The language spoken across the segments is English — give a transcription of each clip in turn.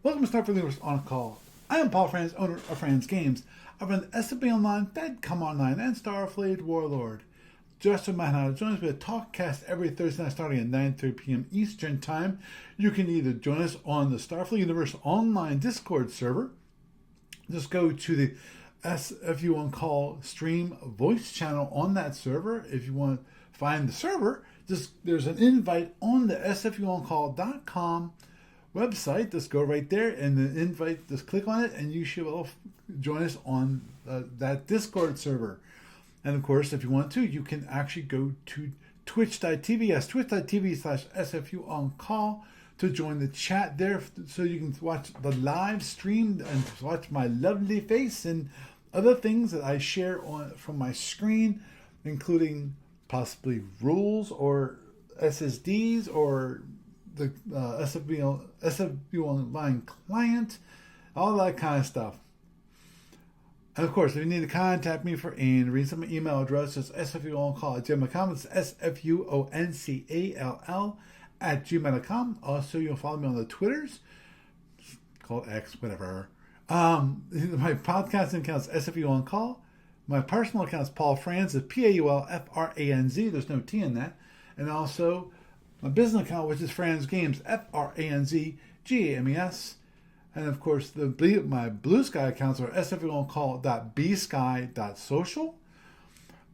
Welcome to SFU On Call. I am Paul Franz, owner of Franz Games. I run the SFU Online, FedCom Online, and Starfleet Warlord. Just a reminder how to join us with a talkcast every Thursday night starting at 9:30 p.m. Eastern Time. You can either join us on the Starfleet Universe Online Discord server. Just go to the SFU On Call stream voice channel on that server. If you want to find the server, there's an invite on the SFUOnCall.com website. Just go right there and the invite, just click on it and you should join us on that Discord server. And of course, if you want to, you can actually go to twitch.tv, twitch.tv/SFU On Call to join the chat there so you can watch the live stream and watch my lovely face and other things that I share from my screen, including possibly rules or SSDs or the SFU Online client, all that kind of stuff. And of course, if you need to contact me for any reason, my email address is sfuoncall@gmail.com. It's SFUONCALL@gmail.com. Also, you'll follow me on the Twitters, called X, whatever. My podcasting account is SFU On Call. My personal account is Paul Franz, it's PAULFRANZ. There's no T in that. And also my business account, which is Franz Games, FRANZGAMES. And of course, my Blue Sky accounts are sfuoncall.bsky.social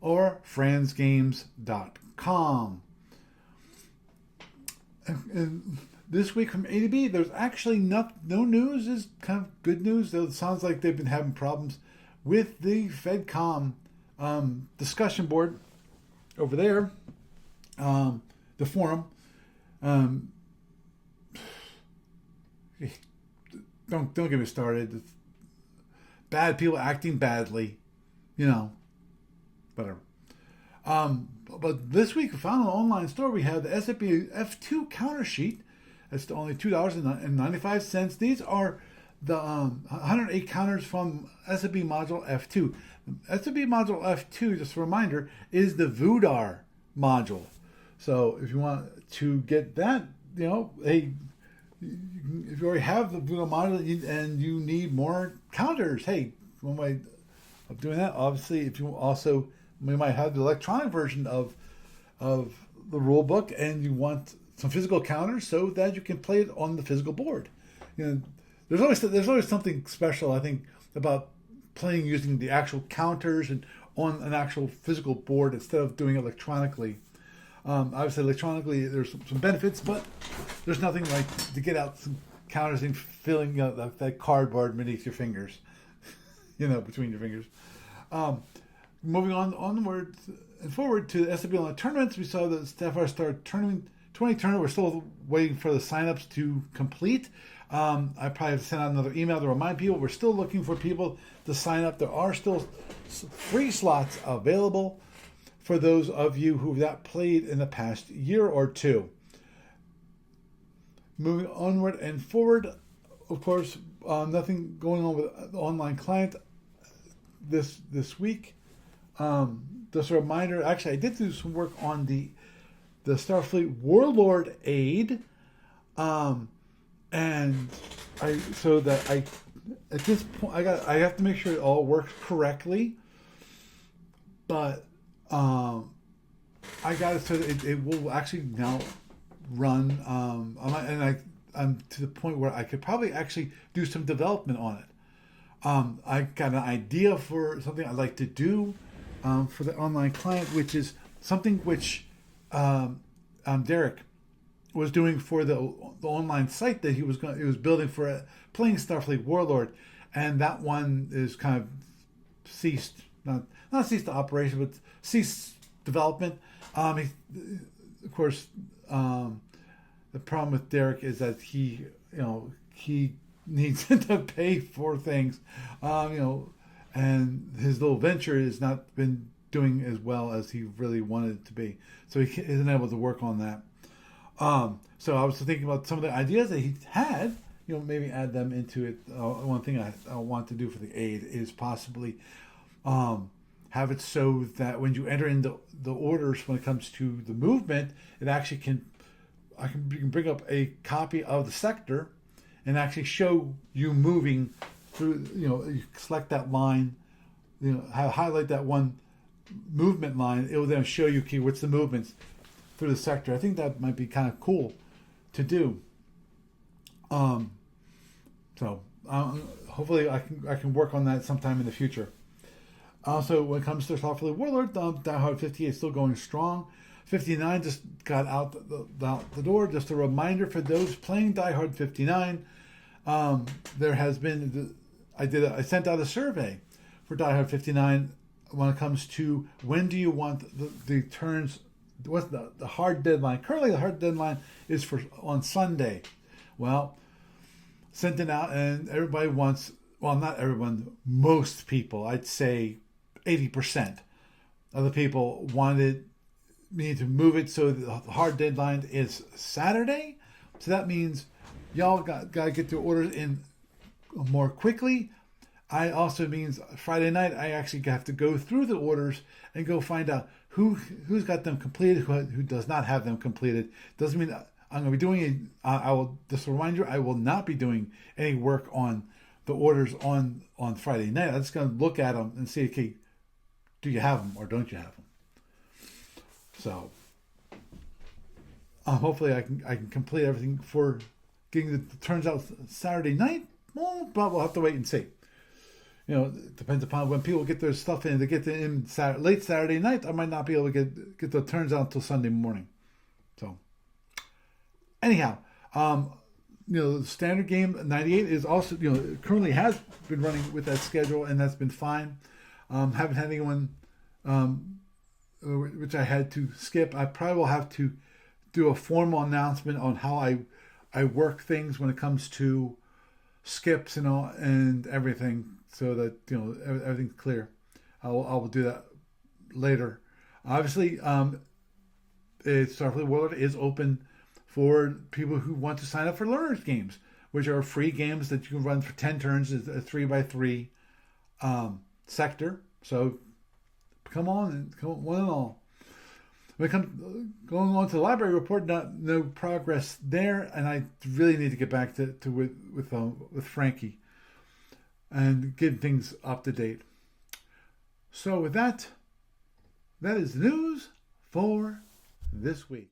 or franzgames.com. And this week from A to B, there's actually no news. Is kind of good news, though it sounds like they've been having problems with the FedCom discussion board over there, the forum. Don't get me started. It's bad people acting badly, whatever. But this week, we found an online store. We have the SFU F2 counter sheet. It's only $2.95. These are the 108 counters from SFB Module F2. SFB Module F2, just a reminder, is the Voodar module. So if you want to get that, hey, if you already have the Voodar module and you need more counters, hey, one way of doing that, obviously, if you also, we might have the electronic version of the rule book and you want some physical counters so that you can play it on the physical board. There's always something special, I think, about playing using the actual counters and on an actual physical board instead of doing it electronically. Obviously, electronically, there's some benefits, but there's nothing like to get out some counters and feeling that cardboard beneath your fingers, between your fingers. Moving onward and forward to the SFB Online tournaments, we saw the Sapphire Star tournament, 20 tournament. We're still waiting for the signups to complete. I probably have to send out another email to remind people. We're still looking for people to sign up. There are still free slots available for those of you who've not played in the past year or two. Moving onward and forward, of course, nothing going on with the online client this week. Just a reminder, actually, I did do some work on the Starfleet Warlord aid, and at this point I have to make sure it all works correctly, but I got it so that it will actually now run, I'm to the point where I could probably actually do some development on it. I got an idea for something I'd like to do for the online client, which is something which Derek was doing for the online site that he was building for playing Starfleet Warlord, and that one is kind of ceased, not ceased the operation, but ceased development. Of course, the problem with Derek is that he needs to pay for things, and his little venture has not been doing as well as he really wanted it to be. So he isn't able to work on that. So I was thinking about some of the ideas that he had, maybe add them into it. One thing I want to do for the aid is possibly have it so that when you enter in the orders when it comes to the movement, it actually you can bring up a copy of the sector and actually show you moving through. You select that line, highlight that one movement line. It will then show you, okay, what's the movements through the sector. I think that might be kind of cool to do. So hopefully I can work on that sometime in the future. Also, when it comes to Software Warlord, Die Hard 58 is still going strong. 59 just got out the door. Just a reminder for those playing Die Hard 59, there has been, I sent out a survey for Die Hard 59 when it comes to when do you want the turns, what's the hard deadline. Currently the hard deadline is on Sunday. Well, sent it out and everybody wants, well, not everyone, most people, I'd say 80% of the people wanted me to move it so the hard deadline is Saturday. So that means y'all got to get your orders in more quickly. I also means Friday night I actually have to go through the orders and go find out who's got them completed, who does not have them completed. Doesn't mean I'm going to be doing I will just remind you, I will not be doing any work on the orders on Friday night. I'm just going to look at them and see, okay, do you have them or don't you have them? So hopefully I can complete everything for getting the turns out Saturday night. Well, but we'll have to wait and see. It depends upon when people get their stuff in. They get it in late Saturday night. I might not be able to get the turns out until Sunday morning. So anyhow, the standard game 98 is also currently has been running with that schedule, and that's been fine. Haven't had anyone which I had to skip. I probably will have to do a formal announcement on how I work things when it comes to skips and everything, so that everything's clear. I will do that later. Obviously, Starfleet World is open for people who want to sign up for learners games, which are free games that you can run for 10 turns. It's a 3x3 sector. So come on, one and all. When it comes going on to the library report, no progress there, and I really need to get back to with Frankie and get things up to date. So with that is news for this week.